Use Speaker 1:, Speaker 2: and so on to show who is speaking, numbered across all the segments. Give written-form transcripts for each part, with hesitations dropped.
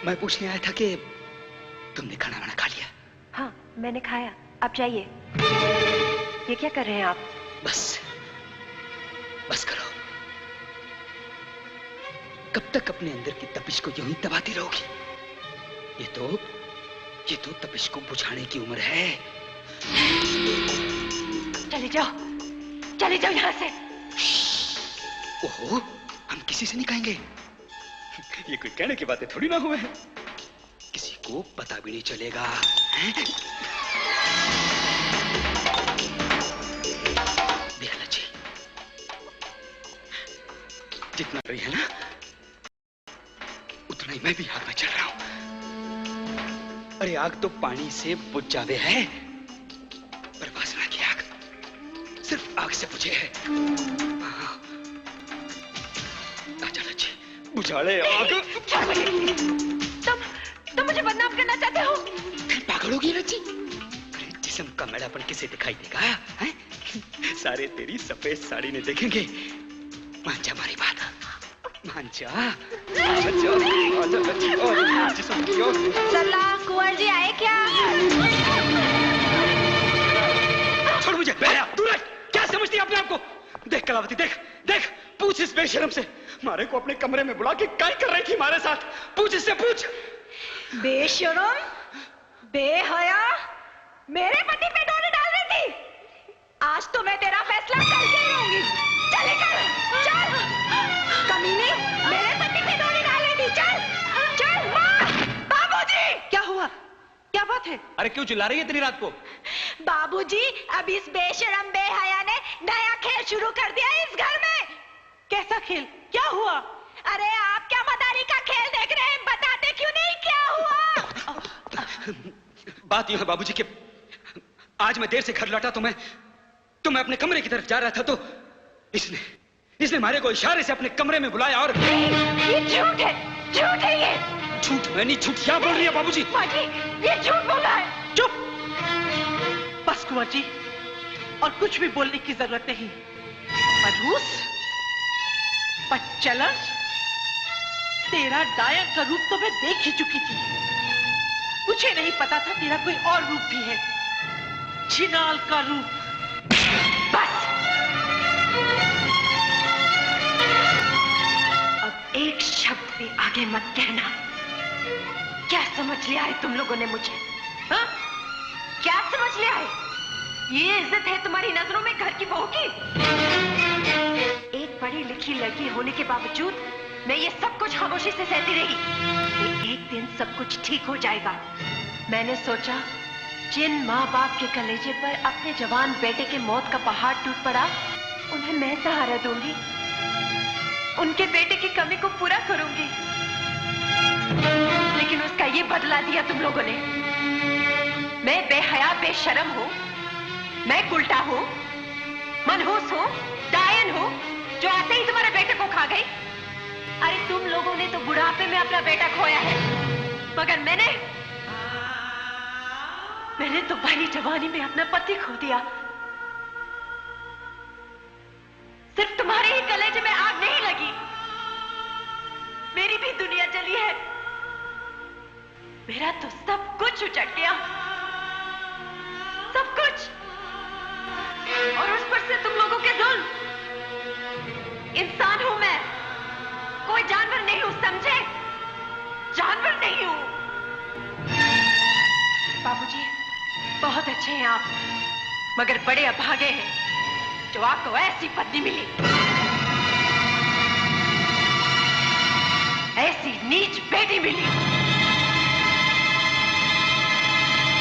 Speaker 1: मैं पूछने आया था कि तुमने खाना वाना खा लिया?
Speaker 2: हाँ, मैंने खाया। आप जाइए। ये क्या कर रहे हैं आप?
Speaker 1: बस करो। कब तक अपने अंदर की तपिश को यूं ही दबाती रहोगी? ये तो तपिश को बुझाने की उम्र है।
Speaker 2: चले जाओ यहाँ से।
Speaker 1: ओहो, हम किसी से नहीं कहेंगे। ये कोई कहने की बातें थोड़ी ना हुए हैं। किसी को पता भी नहीं चलेगा। देख लच्छी, जितना रही है ना, उतना ही मैं भी आग में चल रहा हूं। अरे आग तो पानी से बुझ जावे है, पर वासना की आग सिर्फ आग से बुझे है। आजा लच्छी, बुझाड़े आग।
Speaker 2: तुम मुझे बदनाम करना चाहते हो?
Speaker 1: पागल होगी लच्छी? अरे जिस्म का मैलापन किसे दिखाई देगा? हैं? सारे तेरी सफेद साड़ी ने देखेंगे। मान जा हमारी बात, मान जा।
Speaker 2: सरला, कुंवर जी आए क्या?
Speaker 1: छोड़ मुझे, दूर रह। क्या समझती है अपने आप को? देख कलावती, देख, पूछ इस बेशरम से। मारे को अपने कमरे में बुला के क्या कर रही थी हमारे साथ? पूछ इससे, पूछ।
Speaker 2: बेशरम, बेहया, मेरे पति पे डोरी डाल रही थी। आज तो मैं तेरा फैसला करके ही रहूंगी। चल। कमीने, मेरे पति पे डोरी डाल रही थी। चल। बाबूजी! क्या हुआ? क्या बात है?
Speaker 3: अरे क्यों चिल्ला रही है इतनी रात को?
Speaker 2: बाबूजी, अब इस बेशरम बेहया ने नया खेल शुरू कर दिया इस घर में। कैसा खेल? क्या हुआ? अरे आप क्या मदारी का खेल देख रहे हैं? बताते क्यों नहीं क्या हुआ?
Speaker 1: बात यह है बाबूजी कि आज मैं देर से घर लौटा तो मैं अपने कमरे की तरफ जा रहा था तो इसने मारे को इशारे से अपने कमरे में बुलाया और
Speaker 2: ये झूठ है ये।
Speaker 1: झूठ? मैं नहीं, झूठ क्या बोल रही है बाबूजी?
Speaker 2: माजी, ये झूठ बोल रहा है।
Speaker 4: चुप! बस कुंवर जी, और कुछ भी बोलने की जरूरत नहीं। मनहूस, बच्चलर, तेरा डायन का रूप तो मैं देख ही चुकी थी। मुझे नहीं पता था तेरा कोई और रूप भी है, छिनाल का रूप।
Speaker 2: बस, अब एक शब्द भी आगे मत कहना। क्या समझ लिया है तुम लोगों ने मुझे? हाँ? क्या समझ लिया है? ये इज्जत है तुम्हारी नजरों में घर की बहू की? एक पढ़ी लिखी लड़की होने के बावजूद मैं ये सब कुछ खामोशी से सहती रही। एक दिन सब कुछ ठीक हो जाएगा। मैंने सोचा जिन माँ बाप के कलेजे पर अपने जवान बेटे के मौत का पहाड़ टूट पड़ा, उन्हें मैं सहारा दूंगी, उनके बेटे की कमी को पूरा करूंगी। लेकिन उसका ये बदला दिया तुम लोगों ने। मैं बेहया बेशरम हूं, मैं उल्टा हूं, मनहूस हूं, डायन हूं, जो ऐसे ही तुम्हारे बेटे को खा गई। अरे तुम लोगों ने तो बुढ़ापे में अपना बेटा खोया है, मगर मैंने तो भरी जवानी में अपना पति खो दिया। सिर्फ तुम्हारे ही कलेजे में आग नहीं लगी, मेरी भी दुनिया जली है। मेरा तो सब कुछ उजड़ गया, सब कुछ। और उस पर से तुम लोगों के जुल्म। इंसान हूं मैं, कोई जानवर नहीं हूं, समझे? जानवर नहीं हूं। बाबूजी, बहुत अच्छे हैं आप, मगर बड़े अभागे हैं जो आपको ऐसी पत्नी मिली, ऐसी नीच बेटी मिली,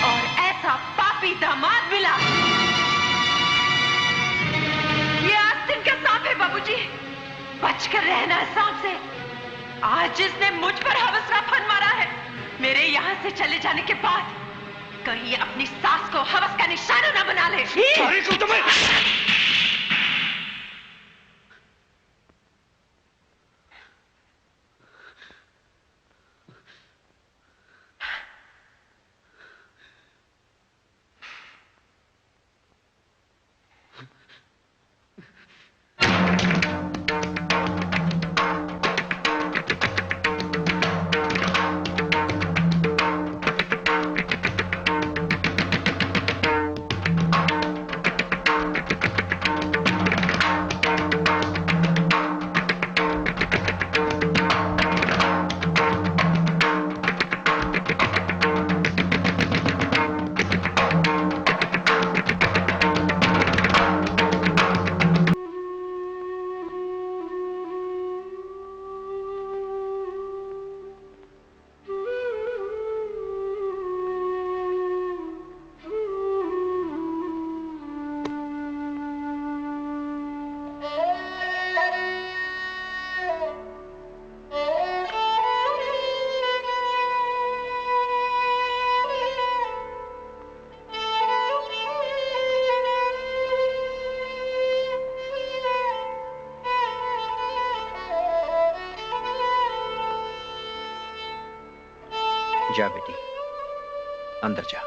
Speaker 2: और ऐसा पापी दामाद मिला। ये आस्तीन का सांप है बाबूजी, बचकर रहना सांप से। आज जिसने मुझ पर हवस का फन मारा है, मेरे यहां से चले जाने के बाद कहीं अपनी सास को हवस का निशाना न बना ले।
Speaker 3: जा बेटी, अंदर जा।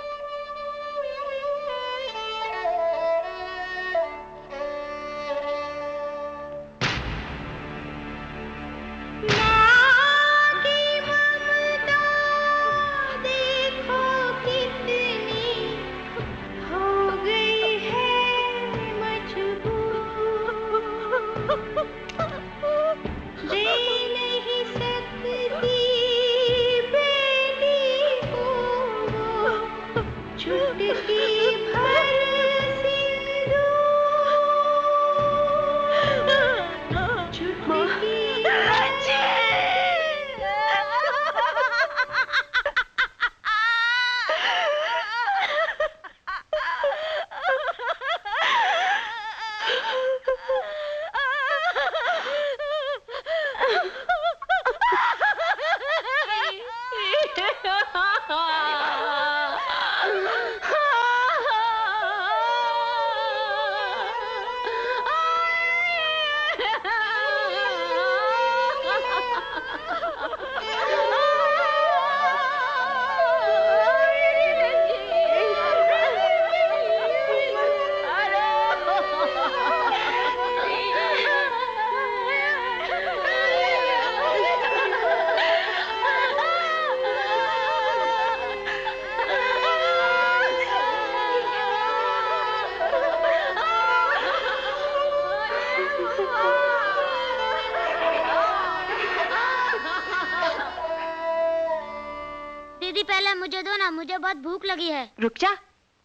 Speaker 5: दीदी पहले मुझे दो ना, मुझे बहुत भूख लगी है।
Speaker 2: रुक जा,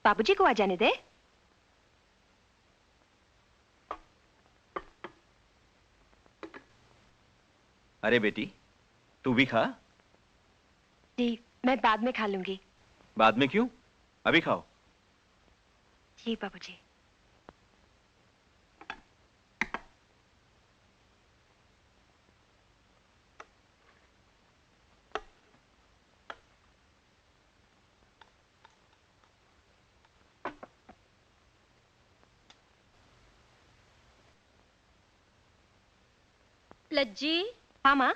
Speaker 2: बाबूजी को आ जाने दे।
Speaker 3: अरे बेटी, तू भी खा।
Speaker 2: जी, मैं बाद में खा लूंगी।
Speaker 3: बाद में क्यों? अभी खाओ।
Speaker 2: जी बाबूजी।
Speaker 5: लज्जी।
Speaker 2: हाँ माँ।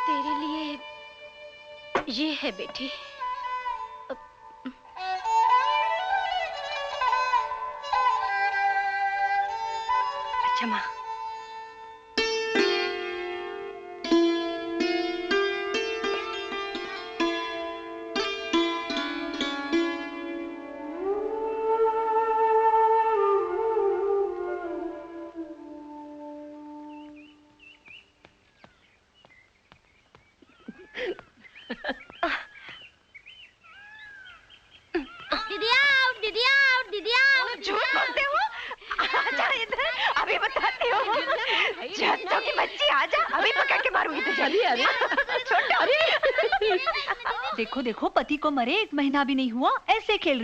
Speaker 5: तेरे लिए ये है बेटी।
Speaker 2: अच्छा माँ।
Speaker 5: दीदी आउट, दीदी आउट, दीदी आउट।
Speaker 2: झूठ बोलते हो? आजा इधर, अभी बताती हूँ। जंतों की बच्ची आजा, अभी पकड़ के मारूंगी तुझे।
Speaker 6: अरे
Speaker 2: छोटा।
Speaker 6: देखो देखो, पति को मरे 1 महीना भी नहीं हुआ, ऐसे खेल रही।